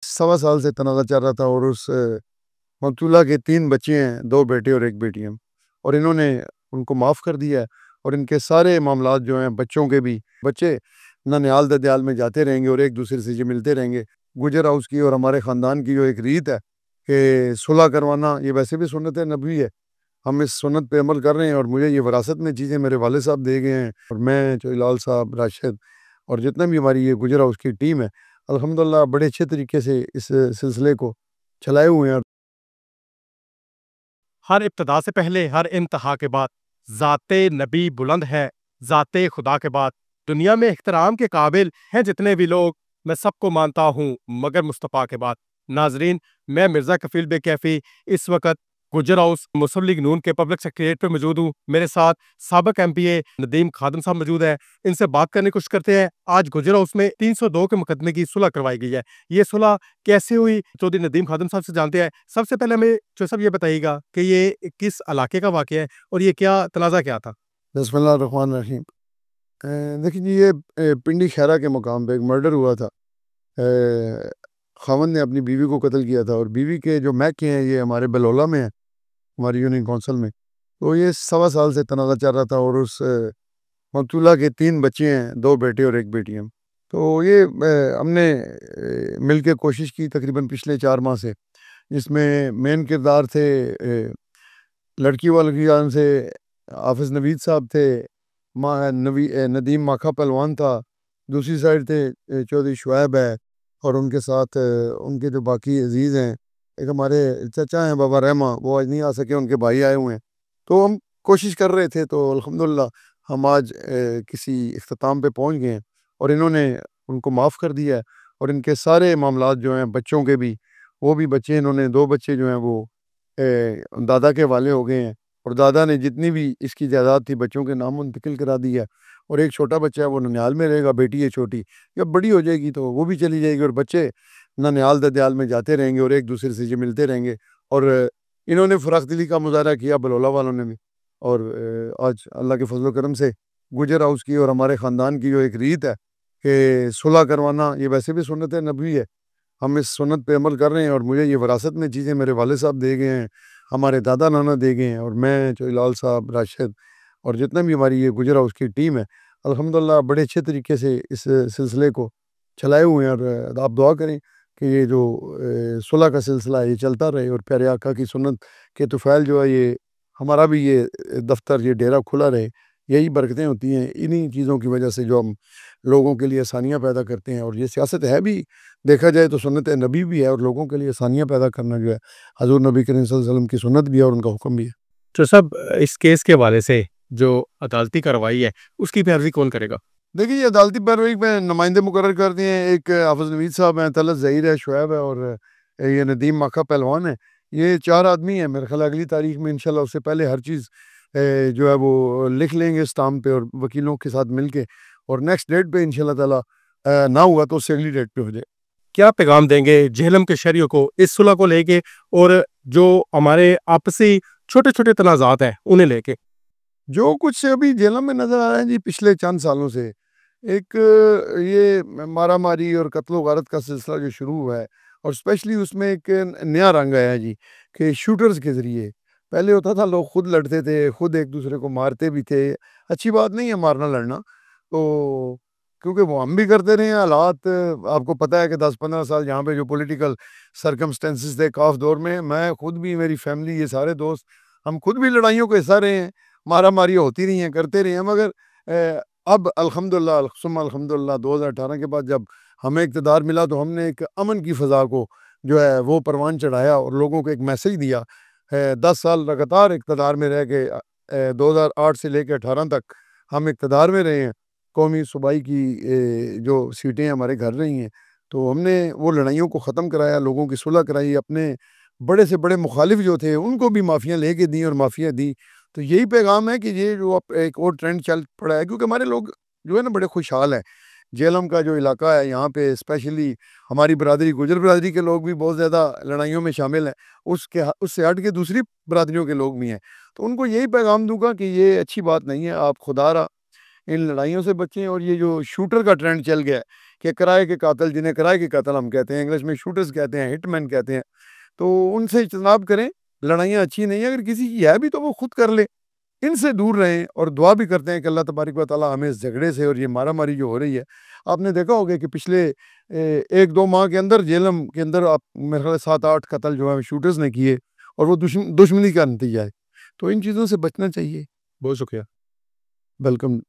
سال سے تنازع چل رہا تھا، اور اس مقتولہ کے 3 بچے ہیں، 2 بیٹے اور 1 بیٹی ہیں، اور انہوں نے ان کو معاف کر دیا ہے، اور ان کے سارے معاملات جو ہیں بچوں کے بھی، بچے ننیال ددیال میں جاتے رہیں گے اور ایک دوسرے سے یہ ملتے رہیں گے۔ گجر ہاؤس کی اور ہمارے خاندان کی جو ایک ریت ہے کہ صلح کروانا، یہ ویسے بھی سنت نبوی ہے، ہم اس سنت پہ عمل کر رہے ہیں، اور مجھے یہ وراثت میں چیزیں میرے والد صاحب دے گئے ہیں، اور میں لال صاحب، راشد اور جتنا بھی ہماری یہ گجر ہاؤس کی ٹیم ہے، الحمدللہ بڑے اچھے طریقے سے اس سلسلے کو چلائے ہوئے ہیں۔ ہر ابتدا سے پہلے، ہر انتہا کے بعد ذات نبی بلند ہے، ذات خدا کے بعد دنیا میں احترام کے قابل ہیں جتنے بھی لوگ، میں سب کو مانتا ہوں مگر مصطفیٰ کے بعد۔ ناظرین، میں مرزا کفیل بے کیفی اس وقت گجر ہاؤس مسلم لیگ نون کے پبلک سیکریٹریٹ پہ موجود ہوں۔ میرے ساتھ سابق ایم پی اے ندیم خادم صاحب موجود ہیں، ان سے بات کرنے کی کوشش کرتے ہیں۔ آج گجر ہاؤس میں 302 کے مقدمے کی صلح کروائی گئی ہے۔ یہ صلح کیسے ہوئی، چودھری ندیم خادم صاحب سے جانتے ہیں۔ سب سے پہلے ہمیں چودھری صاحب یہ بتائیے گا کہ یہ کس علاقے کا واقعہ ہے اور یہ کیا تنازع کیا تھا؟ بسم اللہ الرحمن الرحیم۔ دیکھیں جی، یہ پنڈی خیرہ کے مقام پہ ایک مرڈر ہوا تھا۔ خاوند نے اپنی بیوی کو قتل کیا تھا، اور بیوی کے جو میکے ہیں یہ ہمارے بلولہ میں ہیں، ہماری یونین کونسل میں۔ تو یہ 1.25 سال سے تنازع چل رہا تھا، اور اس مقتولہ کے 3 بچے ہیں، 2 بیٹے اور 1 بیٹی ہیں۔ تو یہ ہم نے مل کے کوشش کی تقریباً پچھلے 4 ماہ سے، جس میں مین کردار تھے لڑکی والوں کی جانب سے حافظ نوید صاحب تھے، ندیم ماکھا پہلوان تھا، دوسری سائڈ تھے چودھری شعیب ہے، اور ان کے ساتھ ان کے جو باقی عزیز ہیں، ایک ہمارے چچا ہیں بابا رحمہ، وہ آج نہیں آ سکے، ان کے بھائی آئے ہوئے ہیں۔ تو ہم کوشش کر رہے تھے، تو الحمدللہ ہم آج کسی اختتام پہ پہنچ گئے ہیں، اور انہوں نے ان کو معاف کر دیا ہے، اور ان کے سارے معاملات جو ہیں بچوں کے بھی، وہ بھی بچے، انہوں نے 2 بچے جو ہیں وہ دادا کے والے ہو گئے ہیں، اور دادا نے جتنی بھی اس کی جائیداد تھی بچوں کے نام منتقل کرا دی ہے، اور ایک چھوٹا بچہ ہے وہ ننیال میں رہے گا، بیٹی ہے چھوٹی، جب بڑی ہو جائے گی تو وہ بھی چلی جائے گی، اور بچے ننیال ددیال میں جاتے رہیں گے اور ایک دوسرے سے ملتے رہیں گے۔ اور انہوں نے فراخ دلی کا مظاہرہ کیا، بلولہ والوں نے بھی، اور آج اللہ کے فضل و کرم سے گجر ہاؤس کی اور ہمارے خاندان کی جو ایک ریت ہے کہ صلح کروانا، یہ ویسے بھی سنت نبوی ہے، ہم اس سنت پہ عمل کر رہے ہیں، اور مجھے یہ وراثت میں چیزیں میرے والد صاحب دے گئے ہیں، ہمارے دادا نانا دے گئے ہیں، اور میں لال صاحب، راشد اور جتنا بھی ہماری یہ گجر ہاؤس کی ٹیم ہے، الحمدللہ بڑے اچھے طریقے سے اس سلسلے کو چلائے ہوئے ہیں، اور آپ دعا کریں کہ یہ جو صلح کا سلسلہ ہے یہ چلتا رہے، اور پیارے آقا کی سنت کے طفیل جو ہے، یہ ہمارا بھی یہ دفتر، یہ ڈیرہ کھلا رہے۔ یہی برکتیں ہوتی ہیں انہی چیزوں کی وجہ سے، جو ہم لوگوں کے لیے آسانیاں پیدا کرتے ہیں، اور یہ سیاست ہے بھی، دیکھا جائے تو سنت نبی بھی ہے، اور لوگوں کے لیے آسانیاں پیدا کرنا جو ہے حضور نبی کریم صلی اللہ علیہ وسلم کی سنت بھی ہے اور ان کا حکم بھی ہے۔ تو سب اس کیس کے حوالے سے جو عدالتی کارروائی ہے اس کی پیروی کون کرے گا؟ دیکھیے، یہ عدالتی پیروی میں نمائندے مقرر کرتے ہیں، ایک حافظ نوید صاحب ہیں، طلعت ظہیر ہے، شعیب ہے، اور یہ ندیم ماکھا پہلوان ہے۔ یہ 4 آدمی ہیں، میرے خیال اگلی تاریخ میں انشاءاللہ اس سے پہلے ہر چیز جو ہے وہ لکھ لیں گے اسٹامپ پہ، اور وکیلوں کے ساتھ مل کے، اور نیکسٹ ڈیٹ پہ انشاءاللہ تعالی نہ ہوا تو اس سے اگلی ڈیٹ پہ ہو جائے۔ کیا پیغام دیں گے جہلم کے شہریوں کو اس صلح کو لے کے، اور جو ہمارے آپسی چھوٹے چھوٹے تنازعات ہیں انہیں لے کے؟ جو کچھ ابھی جہلم میں نظر آ رہا ہے جی، پچھلے چند سالوں سے ایک یہ مارا ماری اور قتل و غارت کا سلسلہ جو شروع ہوا ہے، اور اسپیشلی اس میں ایک نیا رنگ آیا ہے جی، کہ شوٹرز کے ذریعے پہلے ہوتا تھا لوگ خود لڑتے تھے، خود ایک دوسرے کو مارتے بھی تھے، اچھی بات نہیں ہے مارنا لڑنا، تو کیونکہ وہ ہم بھی کرتے رہے ہیں، حالات آپ کو پتہ ہے کہ 10-15 سال یہاں پہ جو پولیٹیکل سرکمسٹنسز تھے کاف دور میں، میں خود بھی، میری فیملی، یہ سارے دوست، ہم خود بھی لڑائیوں کا حصہ رہے ہیں، مارا ماری ہوتی رہی ہیں، کرتے رہے ہیں، مگر اب الحمدللہ ثم الحمدللہ 2018 کے بعد جب ہمیں اقتدار ملا تو ہم نے ایک امن کی فضا کو جو ہے وہ پروان چڑھایا، اور لوگوں کو ایک میسج دیا۔ 10 سال لگاتار اقتدار میں رہ کے 2008 سے لے کے 18 تک ہم اقتدار میں رہے ہیں، قومی صوبائی کی جو سیٹیں ہمارے گھر رہی ہیں، تو ہم نے وہ لڑائیوں کو ختم کرایا، لوگوں کی صلح کرائی، اپنے بڑے سے بڑے مخالف جو تھے ان کو بھی معافیاں لے کے دیں اور معافیاں دی۔ تو یہی پیغام ہے کہ یہ جو ایک اور ٹرینڈ چل پڑا ہے، کیونکہ ہمارے لوگ جو ہے نا بڑے خوشحال ہیں۔ جہلم کا جو علاقہ ہے یہاں پہ اسپیشلی ہماری برادری، گجر برادری کے لوگ بھی بہت زیادہ لڑائیوں میں شامل ہیں، اس سے ہٹ کے دوسری برادریوں کے لوگ بھی ہیں، تو ان کو یہی پیغام دوں گا کہ یہ اچھی بات نہیں ہے، آپ خدا را ان لڑائیوں سے بچیں، اور یہ جو شوٹر کا ٹرینڈ چل گیا ہے کہ کرائے کے قاتل، جنہیں کرائے کے قاتل ہم کہتے ہیں، انگلش میں شوٹرز کہتے ہیں، ہٹ مین کہتے ہیں، تو ان سے اجتناب کریں. لڑائیاں اچھی نہیں ہیں، اگر کسی کی ہے بھی تو وہ خود کر لے، ان سے دور رہیں. اور دعا بھی کرتے ہیں کہ اللہ تبارک و تعالیٰ ہمیں اس جھگڑے سے اور یہ مارا ماری جو ہو رہی ہے، آپ نے دیکھا ہوگا کہ پچھلے 1-2 ماہ کے اندر جیلم کے اندر آپ میرے خیال 7-8 قتل جو ہے شوٹرز نے کیے، اور وہ دشمنی کا نتیجہ ہے. تو ان چیزوں سے بچنا چاہیے. بہت شکریہ. ویلکم.